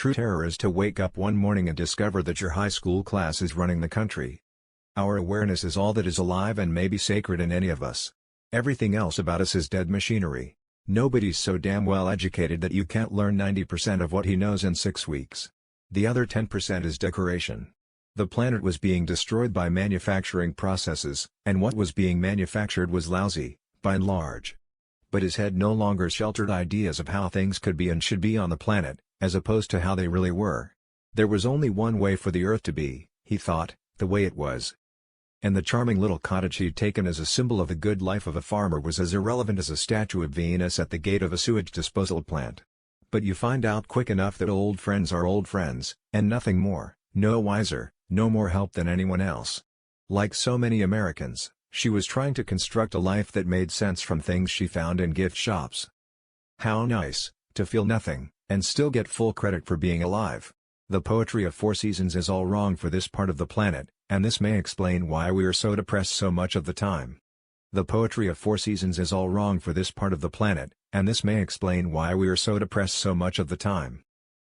True terror is to wake up one morning and discover that your high school class is running the country. Our awareness is all that is alive and may be sacred in any of us. Everything else about us is dead machinery. Nobody's so damn well educated that you can't learn 90% of what he knows in 6 weeks. The other 10% is decoration. The planet was being destroyed by manufacturing processes, and what was being manufactured was lousy, by and large. But his head no longer sheltered ideas of how things could be and should be on the planet, as opposed to how they really were. There was only one way for the Earth to be, he thought, the way it was. And the charming little cottage he'd taken as a symbol of the good life of a farmer was as irrelevant as a statue of Venus at the gate of a sewage disposal plant. But you find out quick enough that old friends are old friends, and nothing more, no wiser, no more help than anyone else. Like so many Americans, she was trying to construct a life that made sense from things she found in gift shops. How nice, to feel nothing, and still get full credit for being alive. The poetry of 4 seasons is all wrong for this part of the planet, and this may explain why we are so depressed so much of the time. The poetry of 4 seasons is all wrong for this part of the planet, and this may explain why we are so depressed so much of the time.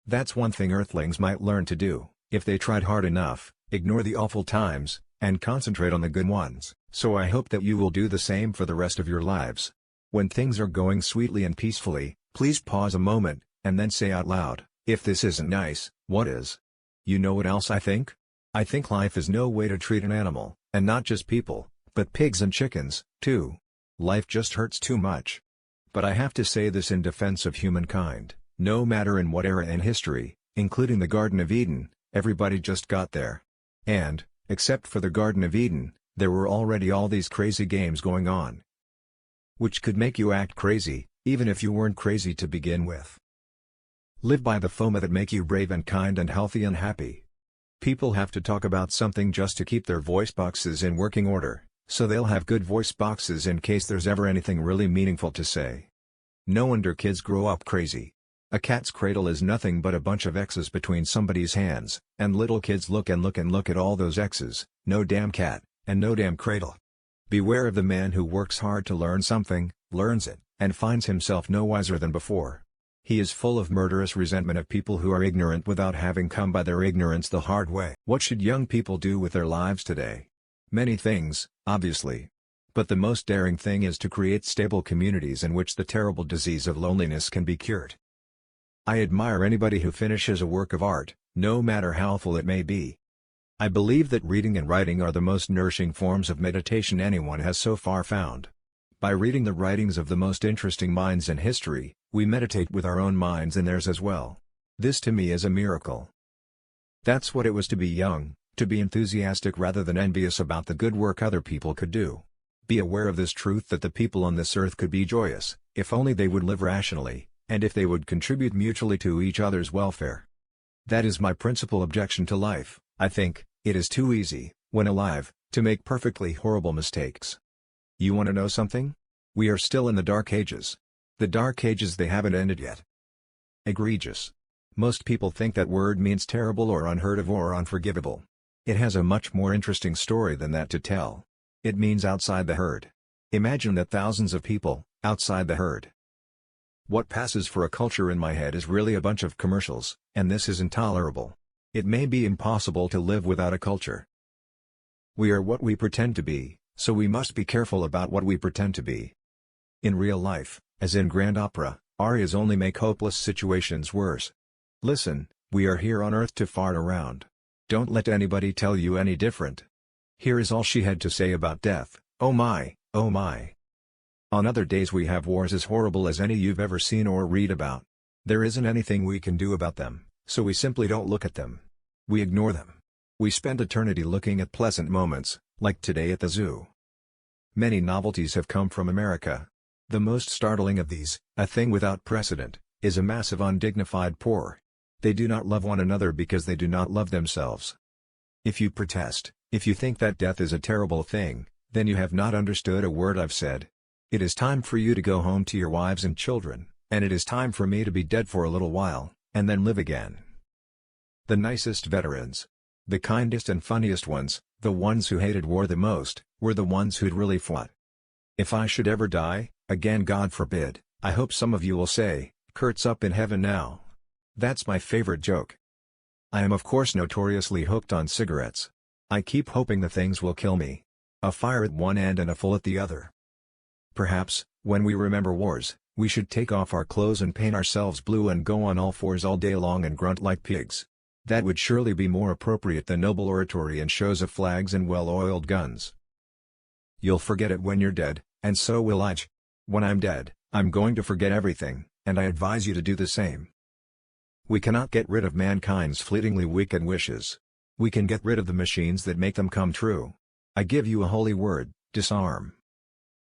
That's one thing Earthlings might learn to do, if they tried hard enough: ignore the awful times, and concentrate on the good ones. So I hope that you will do the same for the rest of your lives. When things are going sweetly and peacefully, please pause a moment, and then say out loud, if this isn't nice, what is? You know what else I think? I think life is no way to treat an animal, and not just people, but pigs and chickens, too. Life just hurts too much. But I have to say this in defense of humankind: no matter in what era in history, including the Garden of Eden, everybody just got there. And, except for the Garden of Eden, there were already all these crazy games going on, which could make you act crazy, even if you weren't crazy to begin with. Live by the FOMA that make you brave and kind and healthy and happy. People have to talk about something just to keep their voice boxes in working order, so they'll have good voice boxes in case there's ever anything really meaningful to say. No wonder kids grow up crazy. A cat's cradle is nothing but a bunch of X's between somebody's hands, and little kids look and look and look at all those X's, no damn cat, and no damn cradle. Beware of the man who works hard to learn something, learns it, and finds himself no wiser than before. He is full of murderous resentment of people who are ignorant without having come by their ignorance the hard way. What should young people do with their lives today? Many things, obviously. But the most daring thing is to create stable communities in which the terrible disease of loneliness can be cured. I admire anybody who finishes a work of art, no matter how full it may be. I believe that reading and writing are the most nourishing forms of meditation anyone has so far found. By reading the writings of the most interesting minds in history, we meditate with our own minds and theirs as well. This to me is a miracle. That's what it was to be young, to be enthusiastic rather than envious about the good work other people could do. Be aware of this truth that the people on this earth could be joyous, if only they would live rationally, and if they would contribute mutually to each other's welfare. That is my principal objection to life. I think it is too easy, when alive, to make perfectly horrible mistakes. You want to know something? We are still in the Dark Ages. The Dark Ages, they haven't ended yet. Egregious. Most people think that word means terrible or unheard of or unforgivable. It has a much more interesting story than that to tell. It means outside the herd. Imagine that thousands of people, outside the herd. What passes for a culture in my head is really a bunch of commercials, and this is intolerable. It may be impossible to live without a culture. We are what we pretend to be, so we must be careful about what we pretend to be. In real life, as in grand opera, arias only make hopeless situations worse. Listen, we are here on earth to fart around. Don't let anybody tell you any different. Here is all she had to say about death. Oh my, oh my. On other days we have wars as horrible as any you've ever seen or read about. There isn't anything we can do about them, so we simply don't look at them. We ignore them. We spend eternity looking at pleasant moments, like today at the zoo. Many novelties have come from America. The most startling of these, a thing without precedent, is a mass of undignified poor. They do not love one another because they do not love themselves. If you protest, if you think that death is a terrible thing, then you have not understood a word I've said. It is time for you to go home to your wives and children, and it is time for me to be dead for a little while, and then live again. The nicest veterans, the kindest and funniest ones, the ones who hated war the most, were the ones who'd really fought. If I should ever die, again God forbid, I hope some of you will say, Kurt's up in heaven now. That's my favorite joke. I am of course notoriously hooked on cigarettes. I keep hoping the things will kill me. A fire at one end and a full at the other. Perhaps, when we remember wars, we should take off our clothes and paint ourselves blue and go on all fours all day long and grunt like pigs. That would surely be more appropriate than noble oratory and shows of flags and well-oiled guns. You'll forget it when you're dead, and so will I. When I'm dead, I'm going to forget everything, and I advise you to do the same. We cannot get rid of mankind's fleetingly wicked wishes. We can get rid of the machines that make them come true. I give you a holy word, disarm.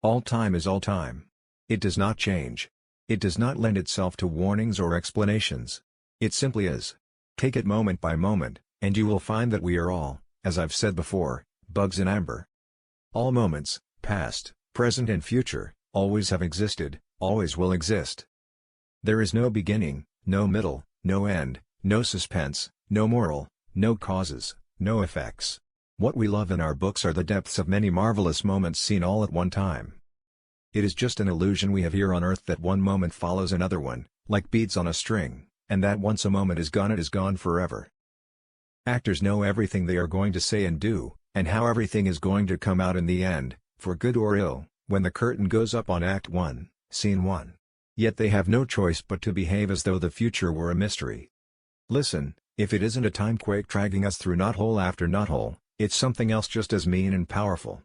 All time is all time. It does not change. It does not lend itself to warnings or explanations. It simply is. Take it moment by moment, and you will find that we are all, as I've said before, bugs in amber. All moments, past, present and future, always have existed, always will exist. There is no beginning, no middle, no end, no suspense, no moral, no causes, no effects. What we love in our books are the depths of many marvelous moments seen all at one time. It is just an illusion we have here on earth that one moment follows another one, like beads on a string, and that once a moment is gone it is gone forever. Actors know everything they are going to say and do, and how everything is going to come out in the end, for good or ill, when the curtain goes up on Act 1, Scene 1. Yet they have no choice but to behave as though the future were a mystery. Listen, if it isn't a timequake dragging us through knothole after knothole, it's something else just as mean and powerful.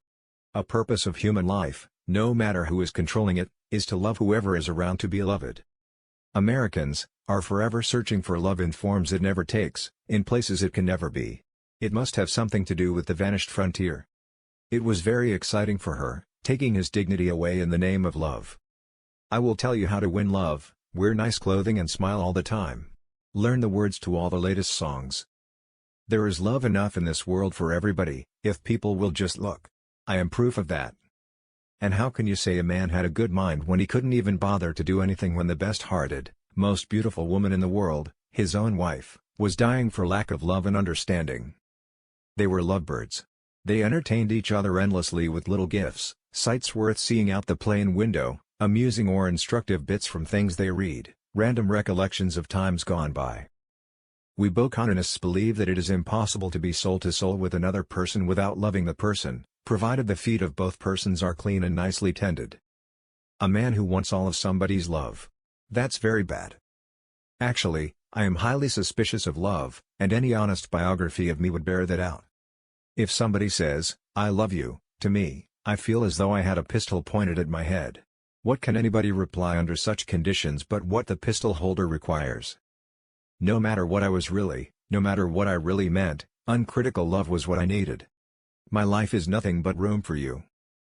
A purpose of human life, no matter who is controlling it, is to love whoever is around to be loved. Americans are forever searching for love in forms it never takes, in places it can never be. It must have something to do with the vanished frontier. It was very exciting for her, taking his dignity away in the name of love. I will tell you how to win love: wear nice clothing and smile all the time. Learn the words to all the latest songs. There is love enough in this world for everybody, if people will just look. I am proof of that. And how can you say a man had a good mind when he couldn't even bother to do anything when the best-hearted, most beautiful woman in the world, his own wife, was dying for lack of love and understanding? They were lovebirds. They entertained each other endlessly with little gifts, sights worth seeing out the plane window, amusing or instructive bits from things they read, random recollections of times gone by. We Bokanonists believe that it is impossible to be soul to soul with another person without loving the person, provided the feet of both persons are clean and nicely tended. A man who wants all of somebody's love. That's very bad. Actually, I am highly suspicious of love, and any honest biography of me would bear that out. If somebody says, "I love you," to me, I feel as though I had a pistol pointed at my head. What can anybody reply under such conditions but what the pistol holder requires? No matter what I was really, no matter what I really meant, uncritical love was what I needed. My life is nothing but room for you.